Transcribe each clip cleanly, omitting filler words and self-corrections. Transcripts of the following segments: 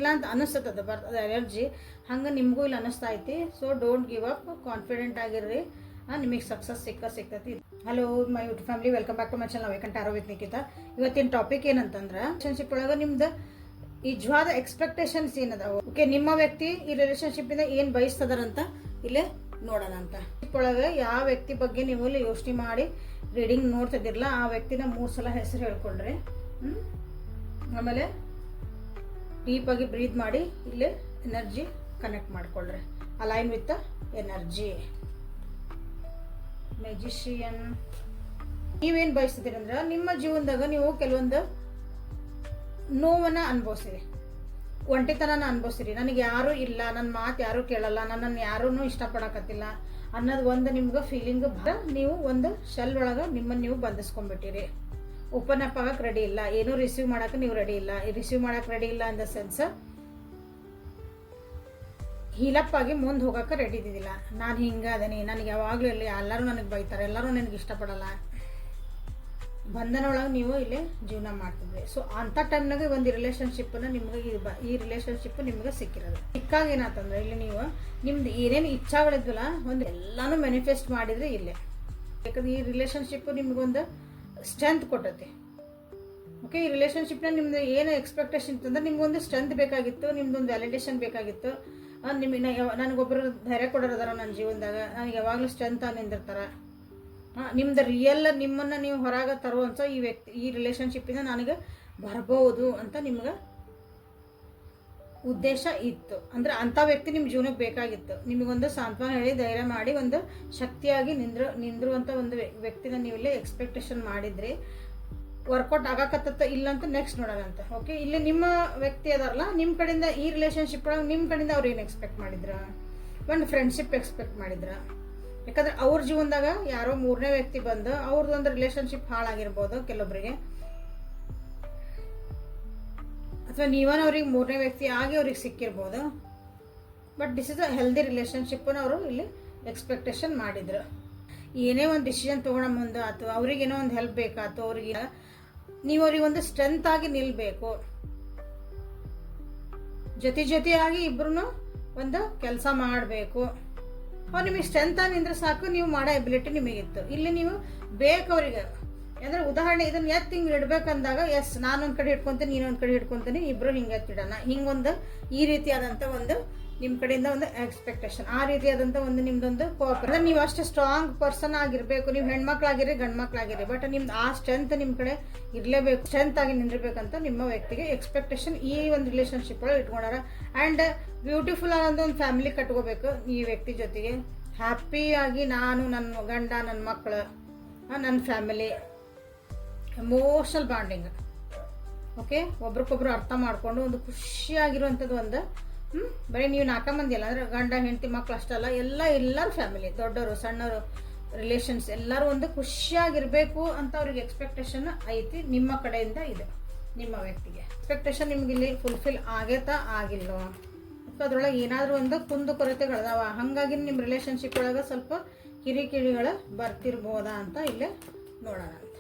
ಆಗಂಗಿಲ್ಲ ಅಂತ ಅನಿಸ್ತದ ಬರ್ತದೆ ಎನರ್ಜಿ. ಹಂಗೆ ನಿಮಗೂ ಇಲ್ಲಿ ಅನ್ನಿಸ್ತಾ ಐತಿ. So don't give up, confident ಆಗಿರ್ರಿ, ನಿಮಗೆ ಸಕ್ಸಸ್ ಸಿಗ್ತೈತಿ. Hello my YouTube family, welcome back to my channel ವೇಕೆಂಟ್ ಆರೋ ವಿತ್ ನಿಖಿತಾ. ಇವತ್ತಿನ ಟಾಪಿಕ್ ಏನಂತಂದ್ರೆ ರಿಲೇಷನ್ಶಿಪ್ ಒಳಗೆ ನಿಮ್ದು ನಿಜವಾದ ಎಕ್ಸ್ಪೆಕ್ಟೇಷನ್ಸ್ ಏನದಾವ. ಓಕೆ, ನಿಮ್ಮ ವ್ಯಕ್ತಿ ಈ ರಿಲೇಷನ್ಶಿಪ್ಪಿಂದ ಏನು ಬಯಸ್ತದಾರಂತ ಇಲ್ಲೇ ನೋಡೋಣ ಅಂತ. ಒಳಗೆ ಯಾವ ವ್ಯಕ್ತಿ ಬಗ್ಗೆ ನೀವು ಇಲ್ಲಿ ಯೋಚನೆ ಮಾಡಿ ರೀಡಿಂಗ್ ನೋಡ್ತಿದ್ದಿರಲ್ಲ, ಆ ವ್ಯಕ್ತಿನ 3 ಸಲ ಹೆಸರು ಹೇಳ್ಕೊಂಡ್ರಿ. ಆಮೇಲೆ ಡೀಪಾಗಿ ಬ್ರೀತ್ ಮಾಡಿ ಇಲ್ಲಿ ಎನರ್ಜಿ ಕನೆಕ್ಟ್ ಮಾಡ್ಕೊಳ್ರಿ, ಅಲೈನ್ ವಿತ್ ಎನರ್ಜಿ. ಮ್ಯಾಜಿಷಿಯನ್, ನೀವೇನು ಬಯಸ್ತಿದ್ದೀರಿ ಅಂದ್ರೆ ನಿಮ್ಮ ಜೀವನದಾಗ ನೀವು ಕೆಲವೊಂದು ನೋವನ್ನ ಅನುಭವಿಸಿರಿ, ಒಂಟಿತನನ ಅನುಭವಿಸಿರಿ. ನನಗೆ ಯಾರೂ ಇಲ್ಲ, ನನ್ನ ಮಾತು ಯಾರೂ ಕೇಳಲ್ಲ, ನನ್ನನ್ನು ಯಾರೂ ಇಷ್ಟಪಡಕತ್ತಿಲ್ಲ ಅನ್ನೋದು ಒಂದು ನಿಮ್ಗೆ ಫೀಲಿಂಗ್. ನೀವು ಒಂದು ಶೆಲ್ ಒಳಗೆ ನಿಮ್ಮನ್ನು ನೀವು ಬಂಧಿಸ್ಕೊಂಡ್ಬಿಟ್ಟಿರಿ. ಓಪನ್ ಅಪ್ ಆಗಕ್ಕೆ ರೆಡಿ ಇಲ್ಲ, ಏನೂ ರಿಸೀವ್ ಮಾಡೋಕೆ ನೀವು ರೆಡಿ ಇಲ್ಲ. ರಿಸೀವ್ ಮಾಡೋಕೆ ರೆಡಿ ಇಲ್ಲ ಇನ್ ದ ಸೆನ್ಸ್ ಹೀಲಪ್ ಆಗಿ ಮುಂದೆ ಹೋಗೋಕೆ ರೆಡಿ ಇದ್ದಿದ್ದಿಲ್ಲ. ನಾನು ಹಿಂಗೆ ಅದೀನಿ, ನನಗೆ ಯಾವಾಗಲೂ ಇಲ್ಲಿ ಎಲ್ಲರೂ ನನಗೆ ಬೈತಾರೆ, ಎಲ್ಲರೂ ನನಗೆ ಇಷ್ಟಪಡಲ್ಲ, ಬಂಧನ ಒಳಗೆ ನೀವು ಇಲ್ಲಿ ಜೀವನ ಮಾಡ್ತಿದ್ವಿ. ಸೊ ಅಂಥ ಟೈಮ್ನಾಗ ಒಂದು ರಿಲೇಷನ್ಶಿಪ್ಪನ್ನು ನಿಮ್ಗೆ ಈ ರಿಲೇಷನ್ಶಿಪ್ ನಿಮ್ಗೆ ಸಿಕ್ಕಿರೋದು. ಸಿಕ್ಕಾಗ ಏನಾತಂದ್ರೆ ಇಲ್ಲಿ ನೀವು ನಿಮ್ದು ಏನೇನು ಇಚ್ಛಾಗಳಿದ್ವಲ್ಲ ಒಂದು ಎಲ್ಲಾನು ಮ್ಯಾನಿಫೆಸ್ಟ್ ಮಾಡಿದ್ರೆ ಇಲ್ಲೇ. ಯಾಕಂದ್ರೆ ಈ ರಿಲೇಷನ್ಶಿಪ್ ನಿಮ್ಗೊಂದು ಸ್ಟ್ರೆಂತ್ ಕೊಟ್ಟೈತಿ. ಓಕೆ, ಈ ರಿಲೇಷನ್ಶಿಪ್ನ ನಿಮ್ದು ಏನು ಎಕ್ಸ್ಪೆಕ್ಟೇಷನ್ ಇತ್ತಂದ್ರೆ ನಿಮ್ಗೊಂದು ಸ್ಟ್ರೆಂತ್ ಬೇಕಾಗಿತ್ತು, ನಿಮ್ದೊಂದು ವ್ಯಾಲಿಡೇಷನ್ ಬೇಕಾಗಿತ್ತು. ನನಗೊಬ್ಬರು ಧೈರ್ಯ ಕೊಡೋರದಾರ ನನ್ನ ಜೀವನದಾಗ, ನನಗೆ ಯಾವಾಗಲೂ ಸ್ಟ್ರೆಂತ್ ಆಗಿ ನಿಂದಿರ್ತಾರೆ. ನಿಮ್ದು ರಿಯಲ್ ನಿಮ್ಮನ್ನು ನೀವು ಹೊರಗೆ ತರುವಂಥ ಈ ರಿಲೇಷನ್ಶಿಪ್ಪಿಂದ ನನಗೆ ಬರ್ಬೋದು ಅಂತ ನಿಮ್ಗೆ ಉದ್ದೇಶ ಇತ್ತು. ಅಂದ್ರೆ ಅಂಥ ವ್ಯಕ್ತಿ ನಿಮ್ಮ ಜೀವನಕ್ಕೆ ಬೇಕಾಗಿತ್ತು. ನಿಮಗೊಂದು ಸಾಂತ್ವನ ಹೇಳಿ ಧೈರ್ಯ ಮಾಡಿ ಒಂದು ಶಕ್ತಿಯಾಗಿ ನಿಂದಿರುವಂಥ ಒಂದು ವ್ಯಕ್ತಿನ ನೀವಿಲ್ಲಿ ಎಕ್ಸ್ಪೆಕ್ಟೇಷನ್ ಮಾಡಿದ್ರಿ. ವರ್ಕೌಟ್ ಆಗಕತ್ತ ಇಲ್ಲ ಅಂತ ನೆಕ್ಸ್ಟ್ ನೋಡೋಣ ಅಂತ. ಓಕೆ, ಇಲ್ಲಿ ನಿಮ್ಮ ವ್ಯಕ್ತಿ ಅದಾರಲ್ಲ, ನಿಮ್ಮ ಕಡೆಯಿಂದ ಈ ರಿಲೇಷನ್ಶಿಪ್ ಒಳಗೆ ನಿಮ್ಮ ಕಡೆಯಿಂದ ಅವ್ರು ಏನು ಎಕ್ಸ್ಪೆಕ್ಟ್ ಮಾಡಿದ್ರ? ಒಂದು ಫ್ರೆಂಡ್ಶಿಪ್ ಎಕ್ಸ್ಪೆಕ್ಟ್ ಮಾಡಿದ್ರ? ಯಾಕಂದ್ರೆ ಅವ್ರ ಜೀವನದಾಗ ಯಾರೋ 3ನೇ ವ್ಯಕ್ತಿ ಬಂದು ಅವ್ರದ್ದೊಂದು ರಿಲೇಷನ್ಶಿಪ್ ಹಾಳಾಗಿರ್ಬೋದು ಕೆಲವೊಬ್ಬರಿಗೆ, ಅಥವಾ ನೀವನ್ನ ಅವ್ರಿಗೆ 3ನೇ ವ್ಯಕ್ತಿ ಆಗಿ ಅವ್ರಿಗೆ ಸಿಕ್ಕಿರ್ಬೋದು. But this is a healthy ರಿಲೇಷನ್ಶಿಪ್ಪನ್ನು ಅವರು ಇಲ್ಲಿ ಎಕ್ಸ್ಪೆಕ್ಟೇಷನ್ ಮಾಡಿದ್ರು. ಏನೇ ಒಂದು ಡಿಸಿಷನ್ ತೊಗೊಳೋ ಮುಂದೆ ಅಥವಾ ಅವ್ರಿಗೇನೋ ಒಂದು ಹೆಲ್ಪ್ ಬೇಕಾಯ್ತು, ಅವ್ರಿಗೆ ನೀವು ಅವ್ರಿಗೆ ಒಂದು ಸ್ಟ್ರೆಂತ್ ಆಗಿ ನಿಲ್ಬೇಕು. ಜೊತೆಯಾಗಿ ಇಬ್ರು ಒಂದು ಕೆಲಸ ಮಾಡಬೇಕು. ಅವ್ರು ನಿಮಗೆ ಸ್ಟ್ರೆಂತ್ ಆಗಿ ನಿಂದ್ರೆ ಸಾಕು, ನೀವು ಮಾಡೋ ಎಬಿಲಿಟಿ ನಿಮಗಿತ್ತು. ಇಲ್ಲಿ ನೀವು ಬೇಕು ಅವರಿಗೆ. ಅಂದರೆ ಉದಾಹರಣೆ ಇದನ್ನ ಎತ್ತು ಹಿಂಗೆ ಇಡ್ಬೇಕಂದಾಗ, ಎಸ್ ನಾನೊಂದು ಕಡೆ ಹಿಡ್ಕೊತೀನಿ, ನೀನೊಂದು ಕಡೆ ಹಿಡ್ಕೊತೀನಿ, ಇಬ್ಬರು ಹಿಂಗೆ ಎತ್ತಿಡೋಣ, ಹಿಂಗೊಂದು ಈ ರೀತಿಯಾದಂಥ ಒಂದು ನಿಮ್ಮ ಕಡೆಯಿಂದ ಒಂದು ಎಕ್ಸ್ಪೆಕ್ಟೇಷನ್, ಆ ರೀತಿಯಾದಂಥ ಒಂದು ನಿಮ್ದೊಂದು ಕೋಆಪರೇಷನ್. ನೀವು ಅಷ್ಟು ಸ್ಟ್ರಾಂಗ್ ಪರ್ಸನ್ ಆಗಿರಬೇಕು. ನೀವು ಹೆಣ್ಮಕ್ಳಾಗಿರಿ ಗಂಡು ಮಕ್ಳಾಗಿರಿ, ಬಟ್ ನಿಮ್ದು ಆ ಸ್ಟ್ರೆಂತ್ ನಿಮ್ಮ ಕಡೆ ಇರಲೇಬೇಕು, ಸ್ಟ್ರೆಂತ್ ಆಗಿ ನಿಂದಿರ್ಬೇಕಂತ ನಿಮ್ಮ ವ್ಯಕ್ತಿಗೆ ಎಕ್ಸ್ಪೆಕ್ಟೇಷನ್ ಈ ಒಂದು ರಿಲೇಷನ್ಶಿಪ್ ಒಳಗೆ ಇಟ್ಕೊಂಡಾರ. ಆ್ಯಂಡ್ ಬ್ಯೂಟಿಫುಲ್ ಆದ ಒಂದು ಫ್ಯಾಮಿಲಿ ಕಟ್ಕೋಬೇಕು ಈ ವ್ಯಕ್ತಿ ಜೊತೆಗೆ. ಹ್ಯಾಪಿಯಾಗಿ ನಾನು, ನನ್ನ ಗಂಡ, ನನ್ನ ಮಕ್ಕಳು, ನನ್ನ ಫ್ಯಾಮಿಲಿ, ಎಮೋಷನಲ್ ಬಾಂಡಿಂಗ್. ಓಕೆ, ಒಬ್ರಿಗೊಬ್ರು ಅರ್ಥ ಮಾಡಿಕೊಂಡು ಒಂದು ಖುಷಿಯಾಗಿರುವಂಥದ್ದು ಒಂದು ಬರೀ ನೀವು 4 ಮಂದಿ ಅಲ್ಲ, ಅಂದರೆ ಗಂಡ ಹೆಂಡತಿ ಮಕ್ಕಳು ಅಷ್ಟಲ್ಲ, ಎಲ್ಲರೂ ಫ್ಯಾಮಿಲಿ, ದೊಡ್ಡವರು ಸಣ್ಣವರು ರಿಲೇಷನ್ಸ್ ಎಲ್ಲರೂ ಒಂದು ಖುಷಿಯಾಗಿರಬೇಕು ಅಂತ ಅವ್ರಿಗೆ ಎಕ್ಸ್ಪೆಕ್ಟೇಷನ್ ಐತಿ ನಿಮ್ಮ ಕಡೆಯಿಂದ ಇದೆ. ನಿಮ್ಮ ವ್ಯಕ್ತಿಗೆ ಎಕ್ಸ್ಪೆಕ್ಟೇಷನ್ ನಿಮ್ಗೆ ಇಲ್ಲಿ ಫುಲ್ಫಿಲ್ ಆಗೇತಾ ಆಗಿಲ್ಲೋ, ಅಥವಾ ಅದರೊಳಗೆ ಏನಾದರೂ ಒಂದು ಕುಂದು ಕೊರತೆಗಳದಾವ, ಹಾಗಾಗಿ ನಿಮ್ಮ ರಿಲೇಷನ್ಶಿಪ್ ಒಳಗೆ ಸ್ವಲ್ಪ ಕಿರಿಕಿರಿಗಳು ಬರ್ತಿರ್ಬೋದಾ ಅಂತ ಇಲ್ಲೇ ನೋಡೋಣ ಅಂತ.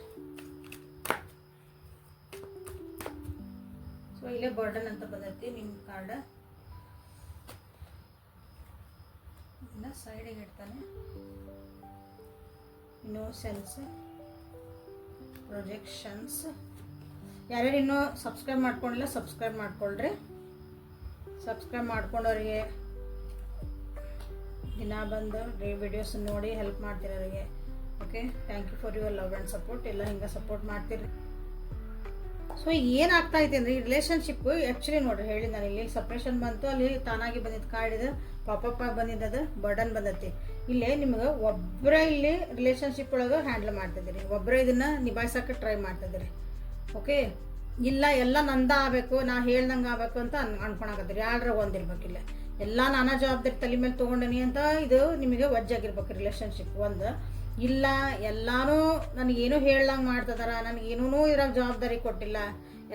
ಸೊ ಇಲ್ಲೇ ಬರ್ಡನ್ ಅಂತ ಬಂದೈತಿ ನಿಮ್ಮ ಕಾರ್ಡ್. ಸೈಡಿಗೆ ಇಡ್ತಾನೆ. Innocence, projections. ಯಾರ್ಯಾರು ಇನ್ನೂ ಸಬ್ಸ್ಕ್ರೈಬ್ ಮಾಡ್ಕೊಂಡಿಲ್ಲ ಸಬ್ಸ್ಕ್ರೈಬ್ ಮಾಡ್ಕೊಳ್ರಿ. ಸಬ್ಸ್ಕ್ರೈಬ್ ಮಾಡ್ಕೊಂಡವ್ರಿಗೆ ದಿನ ಬಂದು ವಿಡಿಯೋಸ್ ನೋಡಿ ಹೆಲ್ಪ್ ಮಾಡ್ತಿರೋರಿಗೆ okay, thank you for your love and support. ಎಲ್ಲ ಹಿಂಗೆ ಸಪೋರ್ಟ್ ಮಾಡ್ತೀರಿ. ಸೊ ಏನಾಗ್ತಾ ಐತೆ ಅಂದರೆ ಈ ರಿಲೇಷನ್ಶಿಪ್ ಆ್ಯಕ್ಚುಲಿ ನೋಡ್ರಿ, ಹೇಳಿ ನಾನು ಇಲ್ಲಿ ಸಪ್ರೇಷನ್ ಬಂತು, ಅಲ್ಲಿ ತಾನಾಗಿ ಬಂದಿದ್ದು ಕಾರ್ಡ್ ಇದೆ, ಪಾಪಪ್ಪ ಬಂದಿದ್ದದು ಬರ್ಡನ್ ಬಂದೈತಿ. ಇಲ್ಲೇ ನಿಮ್ಗೆ ಒಬ್ಬರೇ ಇಲ್ಲಿ ರಿಲೇಷನ್ಶಿಪ್ ಒಳಗೆ ಹ್ಯಾಂಡಲ್ ಮಾಡ್ತಿದ್ದೀರಿ, ಒಬ್ಬರೇ ಇದನ್ನು ನಿಭಾಯಿಸೋಕೆ ಟ್ರೈ ಮಾಡ್ತಿದ್ದೀರಿ. ಓಕೆ, ಇಲ್ಲ ಎಲ್ಲ ನಂದ ಆಗಬೇಕು, ನಾ ಹೇಳ್ದಂಗೆ ಆಗಬೇಕು ಅಂತ ಅನ್ಕೊಳಕತ್ತೀರಿ. ಯಾರ ಒಂದಿರ್ಬೇಕಿಲ್ಲ, ಎಲ್ಲ ನಾನಾ ಜವಾಬ್ದಾರಿ ತಲೆ ಮೇಲೆ ತೊಗೊಂಡನಿ ಅಂತ ಇದು ನಿಮಗೆ ವಜ್ಜಾಗಿರ್ಬೇಕು ರಿಲೇಷನ್ಶಿಪ್. ಒಂದು ಇಲ್ಲ ಎಲ್ಲಾನು ನನಗೇನು ಹೇಳ್ದಂಗೆ ಮಾಡ್ತಿದಾರ, ನನಗೇನೂ ಇದ್ರಾಗ ಜವಾಬ್ದಾರಿ ಕೊಟ್ಟಿಲ್ಲ,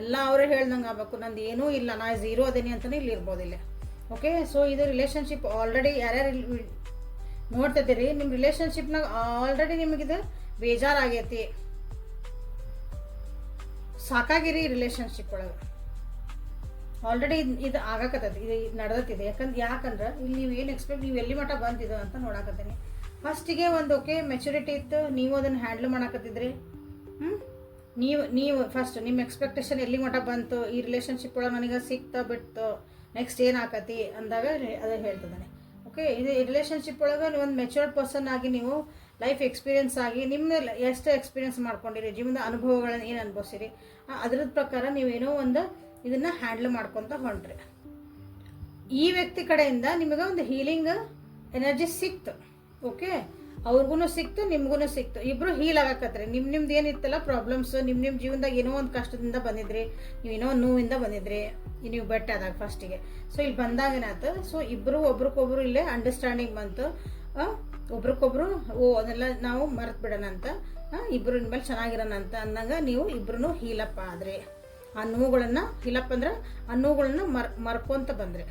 ಎಲ್ಲ ಅವರೇ ಹೇಳ್ದಂಗೆ ಆಗ್ಬೇಕು, ನಂದು ಏನೂ ಇಲ್ಲ, ನಾ ಝೀರೋ ಅದೇನಿ ಅಂತಲೇ ಇಲ್ಲಿ ಇರ್ಬೋದಿಲ್ಲ. ಓಕೆ, ಸೊ ಇದು ರಿಲೇಷನ್ಶಿಪ್ ಆಲ್ರೆಡಿ ಯಾರ್ಯಾರು ನೋಡ್ತಿದ್ದೀರಿ, ನಿಮ್ಮ ರಿಲೇಷನ್ಶಿಪ್ನಾಗ ಆಲ್ರೆಡಿ ನಿಮಗಿದು ಬೇಜಾರಾಗೈತಿ, ಸಾಕಾಗಿರಿ ರಿಲೇಷನ್ಶಿಪ್ ಒಳಗೆ. ಆಲ್ರೆಡಿ ಇದು ಆಗಾಕತ್ತೈತಿ, ಇದು ನಡೆದತ್ತಿದೆ. ಯಾಕಂದ್ರೆ ಇಲ್ಲಿ ನೀವು ಏನು ಎಕ್ಸ್ಪೆಕ್ಟ್, ನೀವು ಎಲ್ಲಿ ಮಟ್ಟ ಬಂದಿದ್ದು ಅಂತ ನೋಡಾಕತ್ತೀನಿ. ಫಸ್ಟಿಗೆ ಒಂದು ಓಕೆ ಮೆಚುರಿಟಿ ಇತ್ತು, ನೀವು ಅದನ್ನು ಹ್ಯಾಂಡ್ಲ್ ಮಾಡಾಕತ್ತಿದ್ರಿ. ನೀವು ಫಸ್ಟ್ ನಿಮ್ಮ ಎಕ್ಸ್ಪೆಕ್ಟೇಷನ್ ಎಲ್ಲಿ ಮಟ್ಟ ಬಂತು, ಈ ರಿಲೇಷನ್ಶಿಪ್ ಒಳಗೆ ನನಗೆ ಸಿಕ್ತಾ ಬಿಡ್ತು, ನೆಕ್ಸ್ಟ್ ಏನಾಕತಿ ಅಂದಾಗ ಅದು ಹೇಳ್ತಿದ್ದಾನೆ. ಓಕೆ, ಇದು ರಿಲೇಷನ್ಶಿಪ್ ಒಳಗೆ ಒಂದು ಮೆಚೂರ್ಡ್ ಪರ್ಸನ್ ಆಗಿ ನೀವು ಲೈಫ್ ಎಕ್ಸ್ಪೀರಿಯನ್ಸ್ ಆಗಿ ನಿಮ್ಮ ಎಷ್ಟು ಎಕ್ಸ್ಪೀರಿಯನ್ಸ್ ಮಾಡ್ಕೊಂಡಿರಿ, ಜೀವನದ ಅನುಭವಗಳನ್ನ ಏನು ಅನುಭವಿಸಿರಿ, ಅದ್ರದ್ದು ಪ್ರಕಾರ ನೀವೇನೋ ಒಂದು ಇದನ್ನು ಹ್ಯಾಂಡ್ಲ್ ಮಾಡ್ಕೊತ ಹೊಂಟ್ರಿ. ಈ ವ್ಯಕ್ತಿ ಕಡೆಯಿಂದ ನಿಮಗೆ ಒಂದು ಹೀಲಿಂಗ್ ಎನರ್ಜಿ ಸಿಕ್ತು. ಓಕೆ, ಅವ್ರಿಗೂ ಸಿಕ್ತು, ನಿಮ್ಗೂ ಸಿಕ್ತು, ಇಬ್ರು ಹೀಲ್ ಆಗಾಕತ್ರಿ. ನಿಮ್ದು ಏನಿತ್ತಲ್ಲ ಪ್ರಾಬ್ಲಮ್ಸ್, ನಿಮ್ಮ ಜೀವನದಾಗ ಏನೋ ಒಂದು ಕಷ್ಟದಿಂದ ಬಂದಿದ್ರಿ, ನೀವೇನೋ ಒಂದು ನೋವಿಂದ ಬಂದಿದ್ರಿ, ನೀವು ಬೆಟ್ಟ ಆದಾಗ ಫಸ್ಟಿಗೆ. ಸೊ ಇಲ್ಲಿ ಬಂದಾಗ ಏನಾಯ್ತು, ಸೊ ಇಬ್ಬರು ಒಬ್ರಿಗೊಬ್ರು ಇಲ್ಲೇ ಅಂಡರ್ಸ್ಟ್ಯಾಂಡಿಂಗ್ ಬಂತು. ಒಬ್ರಿಗೊಬ್ರು ಅದೆಲ್ಲ ನಾವು ಮರೆತು ಬಿಡೋಣ ಅಂತ, ಇಬ್ಬರು ಇನ್ಮೇಲೆ ಚೆನ್ನಾಗಿರೋಣ ಅಂತ ಅನ್ನಂಗ ನೀವು ಇಬ್ರು ಹೀಲಪ್ ಆದ್ರಿ. ಆ ನೋವುಗಳನ್ನು ಹೀಲಪ್ ಅಂದ್ರೆ ಆ ನೋವುಗಳನ್ನ ಮರ್ಕೊಂತ ಬಂದ್ರಿ.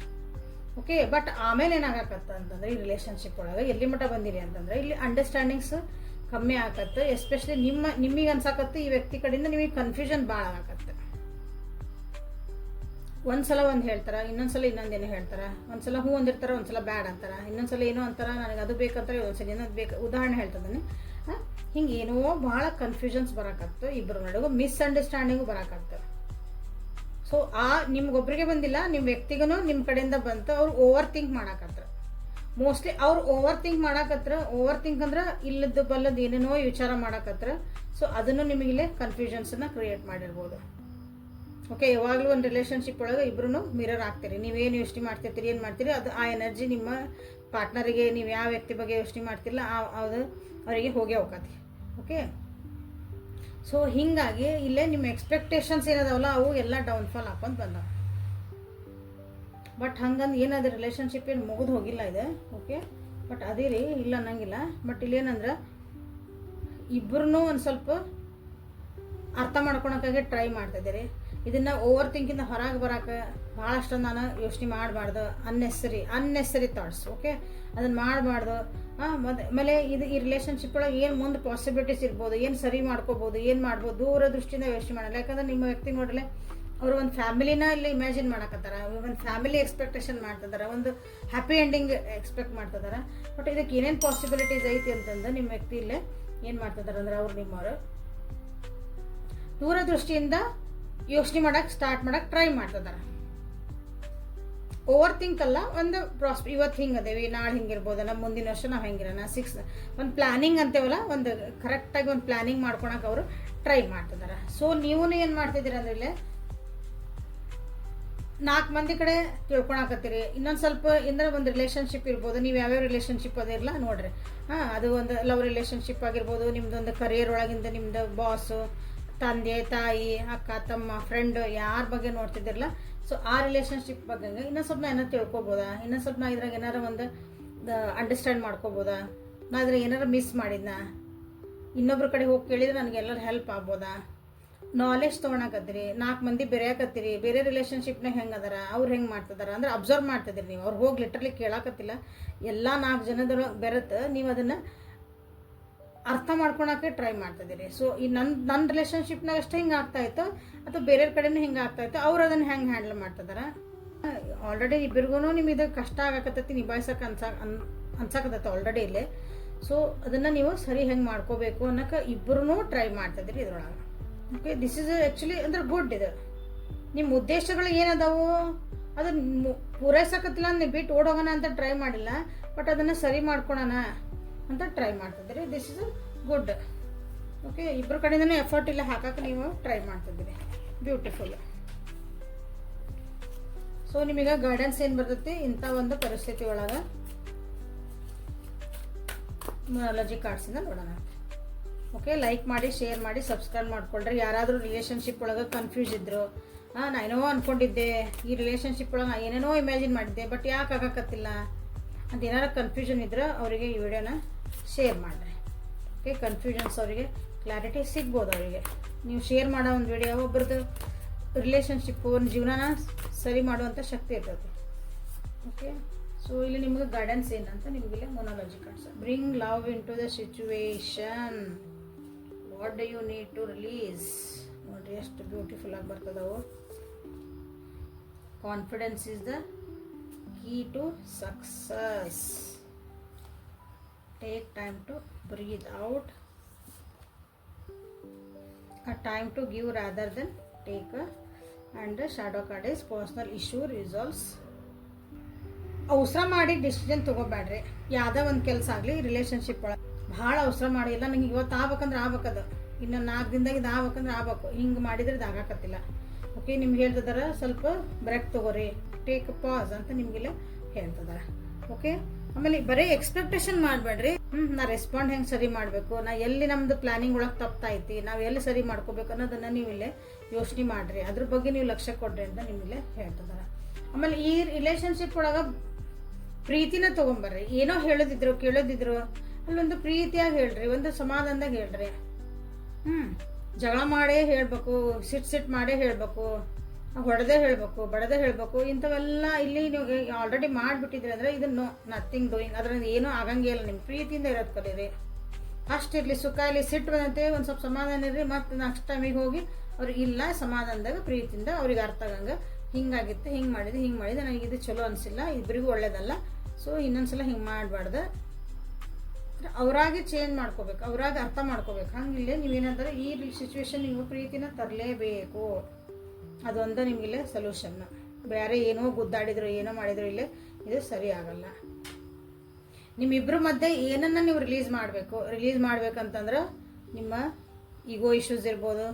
ಓಕೆ, ಬಟ್ ಆಮೇಲೆ ಏನಾಗತ್ತ ಅಂತಂದ್ರೆ ಈ ರಿಲೇಷನ್ಶಿಪ್ ಒಳಗೆ ಎಲ್ಲಿ ಮಟ್ಟ ಬಂದಿರಿ ಅಂತಂದ್ರೆ ಇಲ್ಲಿ ಅಂಡರ್ಸ್ಟ್ಯಾಂಡಿಂಗ್ಸ್ ಕಮ್ಮಿ ಆಗತ್ತೆ. ಎಸ್ಪೆಷಲಿ ನಿಮಗೆ ಅನ್ಸಾಕತ್ತೆ ಈ ವ್ಯಕ್ತಿ ಕಡೆಯಿಂದ ನಿಮಗೆ ಕನ್ಫ್ಯೂಷನ್ ಭಾಳ ಆಗತ್ತೆ. ಒಂದ್ಸಲ ಒಂದು ಹೇಳ್ತಾರ, ಇನ್ನೊಂದ್ಸಲ ಇನ್ನೊಂದೇನೋ ಹೇಳ್ತಾರ, ಒಂದ್ಸಲ ಹೂ ಅಂದಿರ್ತಾರ, ಒಂದ್ಸಲ ಬ್ಯಾಡ್ ಅಂತಾರ, ಇನ್ನೊಂದ್ಸಲ ಏನೋ ಅಂತಾರ, ನನಗೆ ಅದು ಬೇಕಂತಾರೆ, ಒಂದ್ಸಲ ಏನೋ ಬೇಕು. ಉದಾಹರಣೆ ಹೇಳ್ತದಾನೆ. ಹಿಂಗೆ ಏನೋ ಭಾಳ ಕನ್ಫ್ಯೂಷನ್ಸ್ ಬರಾಕತ್ತು, ಇಬ್ಬರು ನಡುವೆ ಮಿಸ್ಅಂಡರ್ಸ್ಟ್ಯಾಂಡಿಂಗು ಬರಾಕತ್ತು. ಸೊ ನಿಮ್ಗೊಬ್ರಿಗೆ ಬಂದಿಲ್ಲ, ನಿಮ್ಮ ವ್ಯಕ್ತಿಗೂ ನಿಮ್ಮ ಕಡೆಯಿಂದ ಬಂತು, ಅವ್ರು ಓವರ್ ಥಿಂಕ್ ಮಾಡಾಕತ್ರ. ಮೋಸ್ಟ್ಲಿ ಅವ್ರು ಓವರ್ ಥಿಂಕ್ ಮಾಡಾಕತ್ರ. ಓವರ್ ಥಿಂಕ್ ಅಂದ್ರೆ ಇಲ್ಲದ್ದು ಬಲ್ಲದ್ದು ಏನೇನೋ ವಿಚಾರ ಮಾಡಾಕತ್ರ. ಸೊ ಅದನ್ನು ನಿಮಗಿಲ್ಲೇ ಕನ್ಫ್ಯೂಷನ್ಸನ್ನು ಕ್ರಿಯೇಟ್ ಮಾಡಿರ್ಬೋದು. ಓಕೆ, ಯಾವಾಗಲೂ ಒಂದು ರಿಲೇಷನ್ಶಿಪ್ ಒಳಗೆ ಇಬ್ರು ಮಿರರ್ ಆಗ್ತೀರಿ. ನೀವೇನು ಯೋಚನೆ ಮಾಡ್ತಿರ್ತೀರಿ, ಏನು ಮಾಡ್ತೀರಿ, ಅದು ಆ ಎನರ್ಜಿ ನಿಮ್ಮ ಪಾರ್ಟ್ನರಿಗೆ, ನೀವು ಯಾವ ವ್ಯಕ್ತಿ ಬಗ್ಗೆ ಯೋಚನೆ ಮಾಡ್ತಿರಲ್ಲ ಅದು ಅವರಿಗೆ ಹೋಗೇ ಹೋಗತಿ. ಓಕೆ, ಸೊ ಹೀಗಾಗಿ ಇಲ್ಲೇ ನಿಮ್ಮ ಎಕ್ಸ್ಪೆಕ್ಟೇಷನ್ಸ್ ಏನದಾವಲ್ಲ ಅವು ಎಲ್ಲ ಡೌನ್ಫಾಲ್ ಹಾಕೊಂಡು ಬಂದವು. ಬಟ್ ಹಂಗಂದು ಏನದು ರಿಲೇಷನ್ಶಿಪ್ ಏನು ಮುಗಿದು ಹೋಗಿಲ್ಲ ಇದೆ. ಓಕೆ, ಬಟ್ ಅದೇ ರೀ ಇಲ್ಲ ಅನ್ನಂಗಿಲ್ಲ. ಬಟ್ ಇಲ್ಲೇನಂದ್ರೆ ಇಬ್ಬರೂ ಒಂದು ಸ್ವಲ್ಪ ಅರ್ಥ ಮಾಡ್ಕೊಳಕ್ಕಾಗಿ ಟ್ರೈ ಮಾಡ್ತಿದ್ದೀರಿ. ಇದನ್ನು ಓವರ್ ಥಿಂಕಿಂದ ಹೊರಗೆ ಬರೋಕೆ ಭಾಳಷ್ಟು ನಾನು ಯೋಚನೆ ಮಾಡಬಾರ್ದು. Unnecessary thoughts. ಓಕೆ, ಅದನ್ನು ಮಾಡಬಾರ್ದು. ಆಮೇಲೆ ಈ ರಿಲೇಷನ್ಶಿಪ್ ಒಳಗೆ ಏನು ಮುಂದೆ ಪಾಸಿಬಿಲಿಟೀಸ್ ಇರ್ಬೋದು, ಏನು ಸರಿ ಮಾಡ್ಕೋಬೋದು, ಏನು ಮಾಡ್ಬೋದು, ದೂರದೃಷ್ಟಿಯಿಂದ ಯೋಚನೆ ಮಾಡಲ್ಲ. ಯಾಕಂದ್ರೆ ನಿಮ್ಮ ವ್ಯಕ್ತಿ ನೋಡಲೆ ಅವರು ಒಂದು ಫ್ಯಾಮಿಲಿನ ಇಲ್ಲಿ ಇಮ್ಯಾಜಿನ್ ಮಾಡಕತ್ತಾರ, ಒಂದು ಫ್ಯಾಮಿಲಿ ಎಕ್ಸ್ಪೆಕ್ಟೇಷನ್ ಮಾಡ್ತಿದ್ದಾರೆ, ಒಂದು ಹ್ಯಾಪಿ ಎಂಡಿಂಗ್ ಎಕ್ಸ್ಪೆಕ್ಟ್ ಮಾಡ್ತಿದ್ದಾರೆ. ಬಟ್ ಇದಕ್ಕೆ ಏನೇನು ಪಾಸಿಬಿಲಿಟೀಸ್ ಐತಿ ಅಂತಂದು ನಿಮ್ಮ ವ್ಯಕ್ತಿ ಇಲ್ಲೇ ಏನು ಮಾಡ್ತಿದ್ದಾರೆ ಅಂದ್ರೆ ಅವ್ರು ನಿಮ್ಮವರು ದೂರದೃಷ್ಟಿಯಿಂದ ಯೋಚನೆ ಮಾಡಕ್ಕೆ ಸ್ಟಾರ್ಟ್ ಮಾಡಕ್ಕೆ ಟ್ರೈ ಮಾಡ್ತಿದ್ದಾರೆ. ಓವರ್ ಥಿಂಕ್ ಅಲ್ಲ, ಒಂದು ಇವತ್ತು ಹಿಂಗೆ ಅದೇವಿ, ನಾಳೆ ಹಿಂಗಿರ್ಬೋದಲ್ಲ, ಮುಂದಿನ ವರ್ಷ ನಾವು ಹೆಂಗಿರೋಣ, ಒಂದು ಪ್ಲಾನಿಂಗ್ ಅಂತೇವಲ್ಲ, ಒಂದು ಕರೆಕ್ಟಾಗಿ ಒಂದು ಪ್ಲಾನಿಂಗ್ ಮಾಡ್ಕೊಳಕ್ಕೆ ಅವರು ಟ್ರೈ ಮಾಡ್ತಿದ್ದಾರೆ. ಸೊ ನೀವು ಏನು ಮಾಡ್ತಿದ್ದೀರ ಅಂದ್ರೆ ಇಲ್ಲೇ 4 ಮಂದಿ ಕಡೆ ತಿಳ್ಕೊಳಕತ್ತೀರಿ. ಇನ್ನೊಂದು ಸ್ವಲ್ಪ ಇಂದ್ರೆ ಒಂದು ರಿಲೇಷನ್ಶಿಪ್ ಇರ್ಬೋದು, ನೀವು ಯಾವ್ಯಾವ ರಿಲೇಷನ್ಶಿಪ್ ಅದಿರಲ್ಲ ನೋಡ್ರಿ. ಅದು ಒಂದು ಲವ್ ರಿಲೇಷನ್ಶಿಪ್ ಆಗಿರ್ಬೋದು, ನಿಮ್ದೊಂದು ಕರಿಯರ್ ಒಳಗಿಂದ ನಿಮ್ದು ಬಾಸು, ತಂದೆ ತಾಯಿ, ಅಕ್ಕ ತಮ್ಮ, ಫ್ರೆಂಡ್ ಯಾರ ಬಗ್ಗೆ ನೋಡ್ತಿದ್ದಿರಲ್ಲ. ಸೊ ಆ ರಿಲೇಷನ್ಶಿಪ್ ಬಗ್ಗೆ ಇನ್ನೊಂದು ಸ್ವಲ್ಪ ಏನಾರು ತಿಳ್ಕೊಬೋದಾ, ಇನ್ನೊಂದು ಸ್ವಲ್ಪ ನಾ ಇದ್ರಾಗ ಏನಾರು ಒಂದು ಅಂಡರ್ಸ್ಟ್ಯಾಂಡ್ ಮಾಡ್ಕೋಬೋದಾ, ನಾ ಇದ್ರಾಗ ಏನಾರು ಮಿಸ್ ಮಾಡಿದ್ನ, ಇನ್ನೊಬ್ರ ಕಡೆ ಹೋಗಿ ಕೇಳಿದ್ರೆ ನನಗೆ ಎಲ್ಲರೂ ಹೆಲ್ಪ್ ಆಗ್ಬೋದಾ, ನಾಲೆಜ್ ತೊಗೊಳಕತ್ತೀರಿ. 4 ಮಂದಿ ಬೆರೆಯಾಕತ್ತೀರಿ, ಬೇರೆ ರಿಲೇಷನ್ಶಿಪ್ನಾಗ ಹೆಂಗೆ ಅದಾರ, ಅವ್ರು ಹೆಂಗೆ ಮಾಡ್ತಿದಾರ ಅಂದ್ರೆ ಅಬ್ಸರ್ವ್ ಮಾಡ್ತಿದ್ದೀರಿ ನೀವು. ಅವ್ರು ಹೋಗಿ ಲಿಟ್ರಲಿ ಕೇಳಾಕತ್ತಿಲ್ಲ, ಎಲ್ಲ 4 ಜನದೊಳಗೆ ಬೆರೆತು ನೀವು ಅದನ್ನು ಅರ್ಥ ಮಾಡ್ಕೊಳಕ್ಕೆ ಟ್ರೈ ಮಾಡ್ತಿದ್ದೀರಿ. ಸೊ ಈ ನನ್ನ ರಿಲೇಷನ್ಶಿಪ್ನಾಗ ಅಷ್ಟೇ ಹಿಂಗೆ ಆಗ್ತಾಯಿತ್ತು ಅಥವಾ ಬೇರೆಯವ್ರ ಕಡೆನೂ ಹಿಂಗೆ ಆಗ್ತಾಯಿತ್ತು, ಅವ್ರು ಅದನ್ನು ಹೆಂಗೆ ಹ್ಯಾಂಡಲ್ ಮಾಡ್ತಿದಾರ. ಆಲ್ರೆಡಿ ಇಬ್ಬರಿಗೂ ನಿಮಗೆ ಕಷ್ಟ ಆಗಕತ್ತೈತಿ, ನಿಭಾಯಿಸೋಕೆ ಅನ್ಸಕತ್ತೈತೆ ಆಲ್ರೆಡಿ ಇಲ್ಲೇ. ಸೊ ಅದನ್ನು ನೀವು ಸರಿ ಹೆಂಗೆ ಮಾಡ್ಕೋಬೇಕು ಅನ್ನೋಕೆ ಇಬ್ಬರೂ ಟ್ರೈ ಮಾಡ್ತಿದ್ದೀರಿ ಇದ್ರೊಳಗೆ. ಓಕೆ, ದಿಸ್ ಇಸ್ ಆ್ಯಕ್ಚುಲಿ ಅಂದ್ರೆ ಗುಡ್. ಇದು ನಿಮ್ಮ ಉದ್ದೇಶಗಳು ಏನದಾವು ಅದು ಪೂರೈಸಕತ್ತಿಲ್ಲ ನೀವು ಬಿಟ್ಟು ಓಡೋಗೋಣ ಅಂತ ಟ್ರೈ ಮಾಡಿಲ್ಲ, ಬಟ್ ಅದನ್ನು ಸರಿ ಮಾಡ್ಕೊಳೋಣ ಅಂತ ಟ್ರೈ ಮಾಡ್ತಿದ್ದೀರಿ. This is good. ಓಕೆ, ಇಬ್ಬರ ಕಡೆಯಿಂದನೂ ಎಫರ್ಟ್ ಇಲ್ಲ ಹಾಕಕ್ಕೆ ನೀವು ಟ್ರೈ ಮಾಡ್ತಿದ್ದೀರಿ. ಬ್ಯೂಟಿಫುಲ್. ಸೊ ನಿಮಗೆ ಗೈಡೆನ್ಸ್ ಏನು ಬರ್ತೈತಿ ಇಂಥ ಒಂದು ಪರಿಸ್ಥಿತಿ ಒಳಗೆ ನ್ಯೂಮರಾಲಜಿ ಕಾರ್ಡ್ಸಿಂದ ನೋಡೋಣ. ಓಕೆ, ಲೈಕ್ ಮಾಡಿ, ಶೇರ್ ಮಾಡಿ, ಸಬ್ಸ್ಕ್ರೈಬ್ ಮಾಡ್ಕೊಳ್ರಿ. ಯಾರಾದರೂ ರಿಲೇಷನ್ಶಿಪ್ ಒಳಗೆ ಕನ್ಫ್ಯೂಸ್ ಇದ್ದರು, ನಾನು ಏನೋ ಅಂದ್ಕೊಂಡಿದ್ದೆ, ಈ ರಿಲೇಷನ್ಶಿಪ್ ಒಳಗೆ ನಾನು ಏನೇನೋ ಇಮ್ಯಾಜಿನ್ ಮಾಡಿದ್ದೆ, ಬಟ್ ಯಾಕೆ ಆಗಾಕತ್ತಿಲ್ಲ ಅಂತ ಏನಾರು ಕನ್ಫ್ಯೂಷನ್ ಇದ್ರೆ ಅವರಿಗೆ ಈ ವಿಡಿಯೋನ ಶೇರ್ ಮಾಡಿರಿ. ಓಕೆ, ಕನ್ಫ್ಯೂಷನ್ಸ್ ಅವರಿಗೆ ಕ್ಲಾರಿಟಿ ಸಿಗ್ಬೋದು. ಅವರಿಗೆ ನೀವು ಶೇರ್ ಮಾಡೋ ಒಂದು ವಿಡಿಯೋ ಒಬ್ಬರದ್ದು ರಿಲೇಷನ್ಶಿಪ್ ಒಂದು ಜೀವನನ ಸರಿ ಮಾಡುವಂಥ ಶಕ್ತಿ ಇರ್ತೈತಿ. ಓಕೆ, ಸೊ ಇಲ್ಲಿ ನಿಮಗೆ ಗೈಡೆನ್ಸ್ ಏನಂತ ನಿಮಗಿಲ್ಲಿ numerology cards. Bring love in to the situation, what do you need to release. ನೋಡಿರಿ ಎಷ್ಟು ಬ್ಯೂಟಿಫುಲ್ ಆಗಿ ಬರ್ತದವು. Confidence is the key to success. Take time to breathe out. A time to give rather than take. And the shadow card is personal issue resolves. ಅವಸರ ಮಾಡಿ decision ತೊಗೋಬೇಡ್ರಿ. ಯಾವುದೇ ಒಂದು ಕೆಲಸ ಆಗಲಿ ರಿಲೇಷನ್ಶಿಪ್ ಒಳಗೆ ಭಾಳ ಅವಸರ ಮಾಡಿಲ್ಲ. ನಂಗೆ ಇವತ್ತು ಆಗ್ಬೇಕಂದ್ರೆ ಆಗ್ಬೇಕದು, ಇನ್ನು 4 ದಿನದಾಗ ಇದು ಆಗ್ಬೇಕಂದ್ರೆ ಆಗ್ಬೇಕು, ಹಿಂಗೆ ಮಾಡಿದ್ರೆ ಇದು ಆಗಾಕತ್ತಿಲ್ಲ. ಓಕೆ, ನಿಮ್ಗೆ ಹೇಳ್ತಿದಾರ ಸ್ವಲ್ಪ ಬ್ರೇಕ್ ತೊಗೋರಿ, ಟೇಕ್ ಪಾಸ್ ಅಂತ ನಿಮಗೆಲ್ಲ ಹೇಳ್ತಿದಾರ. ಓಕೆ, ಆಮೇಲೆ ಬರೀ ಎಕ್ಸ್ಪೆಕ್ಟೇಷನ್ ಮಾಡಬೇಡ್ರಿ. ನಾ ರೆಸ್ಪಾಂಡ್ ಹೆಂಗೆ ಸರಿ ಮಾಡಬೇಕು, ನಾ ಎಲ್ಲಿ ನಮ್ಮದು ಪ್ಲಾನಿಂಗ್ ಒಳಗೆ ತಪ್ಪಾಯ್ತಿ, ನಾವು ಎಲ್ಲಿ ಸರಿ ಮಾಡ್ಕೋಬೇಕು ಅನ್ನೋದನ್ನು ನೀವು ಇಲ್ಲೇ ಯೋಚನೆ ಮಾಡಿರಿ, ಅದ್ರ ಬಗ್ಗೆ ನೀವು ಲಕ್ಷ್ಯ ಕೊಡ್ರಿ ಅಂತ ನಿಮಗಿಲ್ಲೇ ಹೇಳ್ತಿದಾರ. ಆಮೇಲೆ ಈ ರಿಲೇಷನ್ಶಿಪ್ ಒಳಗೆ ಪ್ರೀತಿನ ತೊಗೊಂಬರ್ರಿ. ಏನೋ ಹೇಳೋದಿದ್ರು ಕೇಳೋದಿದ್ರು ಅಲ್ಲೊಂದು ಪ್ರೀತಿಯಾಗಿ ಹೇಳ್ರಿ, ಒಂದು ಸಮಾಧಾನದಾಗ ಹೇಳ್ರಿ. ಜಗಳ ಮಾಡೇ ಹೇಳಬೇಕು, ಸಿಟ್ ಮಾಡೇ ಹೇಳಬೇಕು, ಹೊಡೆದೇ ಹೇಳಬೇಕು, ಬಡದೇ ಹೇಳಬೇಕು, ಇಂಥವೆಲ್ಲ ಇಲ್ಲಿ ನೀವು ಆಲ್ರೆಡಿ ಮಾಡಿಬಿಟ್ಟಿದ್ರಿ ಅಂದರೆ ಇದನ್ನು ನಥಿಂಗ್ ಡೂಯಿಂಗ್, ಅದರಿಂದ ಏನೂ ಆಗಂಗಿಲ್ಲ. ನಿಮ್ಮ ಪ್ರೀತಿಯಿಂದ ಇರೋದು ಕಲೀರಿ. ಅಷ್ಟಿರಲಿ, ಸುಖ ಇಲ್ಲಿ ಸಿಟ್ಟು ಬಂದಂತೆ ಒಂದು ಸ್ವಲ್ಪ ಸಮಾಧಾನ ಇರ್ರಿ. ಮತ್ತು ನೆಕ್ಸ್ಟ್ ಟೈಮಿಗೆ ಹೋಗಿ ಅವ್ರಿಗೆ ಇಲ್ಲ ಸಮಾಧಾನದಾಗ ಪ್ರೀತಿಯಿಂದ ಅವ್ರಿಗೆ ಅರ್ಥ ಆಗಂಗೆ, ಹಿಂಗಾಗಿತ್ತು, ಹಿಂಗೆ ಮಾಡಿದೆ ನನಗಿದು ಚಲೋ ಅನಿಸಿಲ್ಲ, ಇಬ್ಬರಿಗೂ ಒಳ್ಳೇದಲ್ಲ, ಸೊ ಇನ್ನೊಂದ್ಸಲ ಹಿಂಗೆ ಮಾಡಬಾರ್ದು. ಅವರಾಗೆ ಚೇಂಜ್ ಮಾಡ್ಕೋಬೇಕು, ಅವರಾಗೆ ಅರ್ಥ ಮಾಡ್ಕೋಬೇಕು. ಹಂಗಿಲ್ಲೇ ನೀವೇನಂದ್ರೆ ಈ ಸಿಚುವೇಶನ್ ನೀವು ಪ್ರೀತಿನ ತರಲೇಬೇಕು. ಅದೊಂದು ನಿಮಗಿಲ್ಲೇ ಸೊಲ್ಯೂಷನ್. ಬೇರೆ ಏನೋ ಗುದ್ದಾಡಿದ್ರು ಏನೋ ಮಾಡಿದ್ರು ಇಲ್ಲೇ ಇದು ಸರಿ ಆಗಲ್ಲ. ನಿಮ್ಮಿಬ್ಬರ ಮಧ್ಯೆ ಏನನ್ನ ನೀವು ರಿಲೀಸ್ ಮಾಡ್ಬೇಕಂತಂದ್ರೆ ನಿಮ್ಮ ಈಗೋ ಇಶ್ಯೂಸ್ ಇರ್ಬೋದು,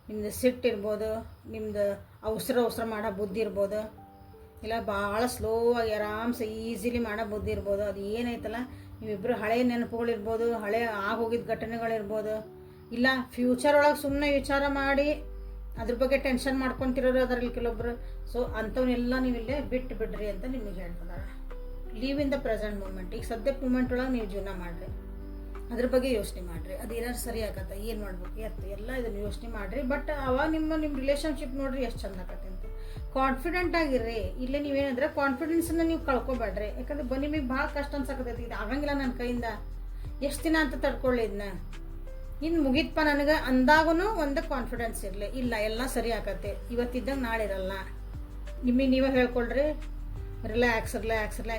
ನಿಮ್ದು ಸಿಟ್ಟು ಇರ್ಬೋದು, ನಿಮ್ದು ಅವಸರ ಮಾಡೋ ಬುದ್ಧಿ ಇರ್ಬೋದು, ಇಲ್ಲ ಭಾಳ ಸ್ಲೋ ಆಗಿ ಆರಾಮ್ಸೆ ಈಸಿಲಿ ಮಾಡೋ ಬುದ್ಧಿ ಇರ್ಬೋದು. ಅದು ಏನೈತಲ್ಲ, ನೀವಿಬ್ಬರು ಹಳೆಯ ನೆನಪುಗಳಿರ್ಬೋದು, ಹಳೆ ಆಗೋಗಿದ್ದ ಘಟನೆಗಳಿರ್ಬೋದು, ಇಲ್ಲ ಫ್ಯೂಚರ್ ಒಳಗೆ ಸುಮ್ಮನೆ ವಿಚಾರ ಮಾಡಿ ಅದ್ರ ಬಗ್ಗೆ ಟೆನ್ಷನ್ ಮಾಡ್ಕೊತಿರೋರು ಅದರಲ್ಲಿ ಕೆಲವೊಬ್ರು. ಸೊ ಅಂಥವನ್ನೆಲ್ಲ ನೀವಿಲ್ಲೇ ಬಿಟ್ಟು ಬಿಡ್ರಿ ಅಂತ ನಿಮಗೆ ಹೇಳ್ತಿದ್ದಾರೆ. Leave in the present moment. ಈಗ ಸದ್ಯಕ್ಕೆ ಮೂಮೆಂಟ್ ಒಳಗೆ ನೀವು ಜೀವನ ಮಾಡಿರಿ, ಅದ್ರ ಬಗ್ಗೆ ಯೋಚನೆ ಮಾಡಿರಿ. ಅದು ಏನಾದ್ರು ಸರಿ ಆಗತ್ತೆ, ಏನು ಮಾಡ್ಬೇಕು ಎಲ್ಲ ಇದನ್ನು ಯೋಚನೆ ಮಾಡಿರಿ. ಬಟ್ ಅವಾಗ ನಿಮ್ಮ ರಿಲೇಷನ್ಶಿಪ್ ನೋಡ್ರಿ ಎಷ್ಟು ಚಂದ ಆಗತ್ತೆ ಅಂತ. ಕಾನ್ಫಿಡೆಂಟ್ ಆಗಿರ್ರಿ. ಇಲ್ಲೇ ನೀವೇನಂದ್ರೆ ಕಾನ್ಫಿಡೆನ್ಸನ್ನ ನೀವು ಕಳ್ಕೊಬೇಡ್ರಿ. ಯಾಕಂದ್ರೆ ನಿಮಗೆ ಭಾಳ ಕಷ್ಟ ಅನ್ಸಕತ್ತೈತಿ, ಇದು ಆಗಂಗಿಲ್ಲ ನನ್ನ ಕೈಯಿಂದ, ಎಷ್ಟು ದಿನ ಅಂತ ತಡ್ಕೊಳ್ಳಿ ಇದನ್ನ, ಇನ್ನು ಮುಗಿತ್ಪ ನನಗೆ ಅಂದಾಗೂ ಒಂದು ಕಾನ್ಫಿಡೆನ್ಸ್ ಇರಲಿ. ಇಲ್ಲ ಎಲ್ಲ ಸರಿ ಆಗತ್ತೆ, ಇವತ್ತಿದ್ದಂಗೆ ನಾಳೆ ಇರಲ್ಲ. ನಿಮಗೆ ನೀವೇ ಹೇಳ್ಕೊಳ್ರಿ, ರಿಲ್ಯಾಕ್ಸ್.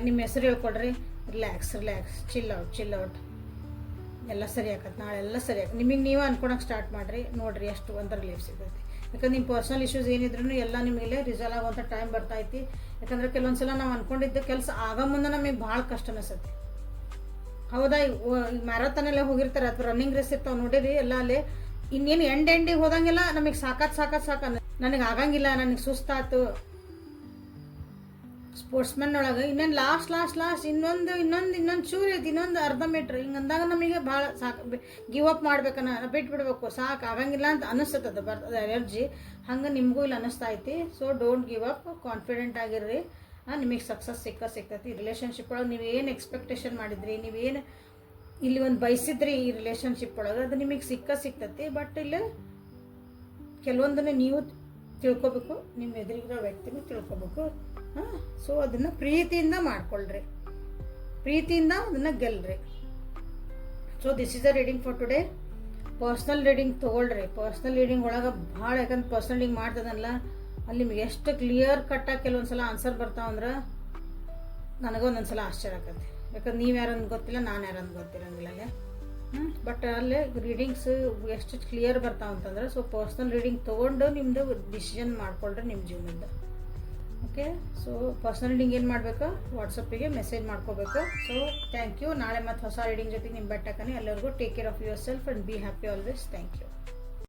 ನಿಮ್ಮ ಹೆಸರು ಹೇಳ್ಕೊಳ್ರಿ, ರಿಲ್ಯಾಕ್ಸ್, ಚಿಲ್ ಔಟ್, ಎಲ್ಲ ಸರಿ ಆಗತ್ತೆ, ನಾಳೆ ಎಲ್ಲ ಸರಿ ಆಗತ್ತೆ. ನಿಮಗೆ ನೀವೇ ಅನ್ಕೊಳಕ್ಕೆ ಸ್ಟಾರ್ಟ್ ಮಾಡಿರಿ, ನೋಡಿರಿ ಎಷ್ಟು ಒಂದು ರಿಲೀಫ್ ಸಿಗುತ್ತೆ. ಯಾಕಂದ್ರೆ ನಿಮ್ಮ ಪರ್ಸ್ನಲ್ ಇಶ್ಯೂಸ್ ಏನಿದ್ರು ಎಲ್ಲ ನಿಮಗೆಲ್ಲೇ ರಿಸಾಲ್ವ್ ಆಗುವಂಥ ಟೈಮ್ ಬರ್ತೈತಿ. ಯಾಕಂದ್ರೆ ಕೆಲವೊಂದ್ಸಲ ನಾವು ಅಂದ್ಕೊಂಡಿದ್ದ ಕೆಲಸ ಆಗ ಮುಂದೆ ನಮಗೆ ಭಾಳ ಕಷ್ಟ ಅನಿಸುತ್ತೆ. ಹೌದಾ, ಈ ಮ್ಯಾರಥಾನಲ್ಲೇ ಹೋಗಿರ್ತಾರೆ ಅಥವಾ ರನ್ನಿಂಗ್ ರೇಸ್ ಇರ್ತಾವೆ ನೋಡಿರಿ, ಎಲ್ಲ ಅಲ್ಲೇ ಇನ್ನೇನು ಎಂಡಿಗೆ ಹೋದಂಗೆಲ್ಲ ನಮಗೆ ಸಾಕಾತ್ ನನಗೆ ಆಗಂಗಿಲ್ಲ, ನನಗೆ ಸುಸ್ತಾತು. ಸ್ಪೋರ್ಟ್ಸ್ಮನ್ ಒಳಗೆ ಇನ್ನೇನು ಲಾಸ್ಟ್ ಇನ್ನೊಂದು ಚೂರು ಐತಿ, ಇನ್ನೊಂದು ಅರ್ಧ ಮೀಟ್ರ್ ಹಿಂಗೆ ಅಂದಾಗ ನಮಗೆ ಭಾಳ ಸಾಕು, ಗಿವ್ ಅಪ್ ಮಾಡ್ಬೇಕನ್ನ ಬಿಟ್ಬಿಡ್ಬೇಕು, ಸಾಕು ಆಗಂಗಿಲ್ಲ ಅಂತ ಅನಿಸ್ತದೆ, ಬರ್ತದೆ ಎನರ್ಜಿ. ಹಂಗೆ ನಿಮಗೂ ಇಲ್ಲಿ ಅನ್ನಿಸ್ತಾ ಐತಿ. So don't give up, confident ಆಗಿರ್ರಿ. ನಿಮಗೆ ಸಕ್ಸಸ್ ಸಿಗ್ತೈತಿ. ರಿಲೇಷನ್ಶಿಪ್ ಒಳಗೆ ನೀವೇನು ಎಕ್ಸ್ಪೆಕ್ಟೇಷನ್ ಮಾಡಿದ್ರಿ, ನೀವೇನು ಇಲ್ಲಿ ಒಂದು ಬಯಸಿದ್ರಿ ಈ ರಿಲೇಷನ್ಶಿಪ್ ಒಳಗೆ, ಅದು ನಿಮಗೆ ಸಿಗ್ತೈತಿ. ಬಟ್ ಇಲ್ಲಿ ಕೆಲವೊಂದನ್ನು ನೀವು ತಿಳ್ಕೊಬೇಕು, ನಿಮ್ಮ ಎದುರಿಗಿರೋ ವ್ಯಕ್ತಿನೂ ತಿಳ್ಕೊಬೇಕು. ಸೊ ಅದನ್ನು ಪ್ರೀತಿಯಿಂದ ಮಾಡ್ಕೊಳ್ರಿ, ಪ್ರೀತಿಯಿಂದ ಅದನ್ನು ಗೆಲ್ರಿ. So this is a reading for today. Personal reading ತೊಗೊಳ್ರಿ. ಪರ್ಸ್ನಲ್ ರೀಡಿಂಗ್ ಒಳಗೆ ಭಾಳ, ಯಾಕಂದ್ರೆ ಪರ್ಸ್ನಲ್ ರೀಡಿಂಗ್ ಮಾಡ್ತದಲ್ಲ ಅಲ್ಲಿ ನಿಮ್ಗೆ ಎಷ್ಟು ಕ್ಲಿಯರ್ ಕಟ್ಟಾಗಿ ಕೆಲವೊಂದ್ಸಲ ಆನ್ಸರ್ ಬರ್ತಾವಂದ್ರೆ ನನಗೊಂದೊಂದ್ಸಲ ಆಶ್ಚರ್ಯ ಆಗತ್ತೆ. ಯಾಕಂದ್ರೆ ನೀವು ಯಾರಂತ ಗೊತ್ತಿಲ್ಲ, ನಾನು ಯಾರಂತ ಗೊತ್ತಿರಂಗಿಲ್ಲ ಅಲ್ಲೇ. ಬಟ್ ಅಲ್ಲೇ ರೀಡಿಂಗ್ಸ್ ಎಷ್ಟು ಕ್ಲಿಯರ್ ಬರ್ತಾವಂತಂದ್ರೆ, ಸೊ ಪರ್ಸ್ನಲ್ ರೀಡಿಂಗ್ ತೊಗೊಂಡು ನಿಮ್ಮದು ಡಿಸಿಷನ್ ಮಾಡ್ಕೊಳ್ರಿ ನಿಮ್ಮ ಜೀವನದ. ಓಕೆ, ಸೊ ಪರ್ಸ್ನಲ್ ರೀಡಿಂಗ್ ಏನು ಮಾಡಬೇಕು, ವಾಟ್ಸಪ್ಪಿಗೆ ಮೆಸೇಜ್ ಮಾಡ್ಕೋಬೇಕು. So thank you. ನಾಳೆ ಮತ್ತು ಹೊಸ ರೀಡಿಂಗ್ ಜೊತೆಗೆ ನಿಮ್ಮ ಬೆಟ್ಟಕ್ಕನೆ. ಎಲ್ಲರಿಗೂ take care of yourself and be happy always. Thank you.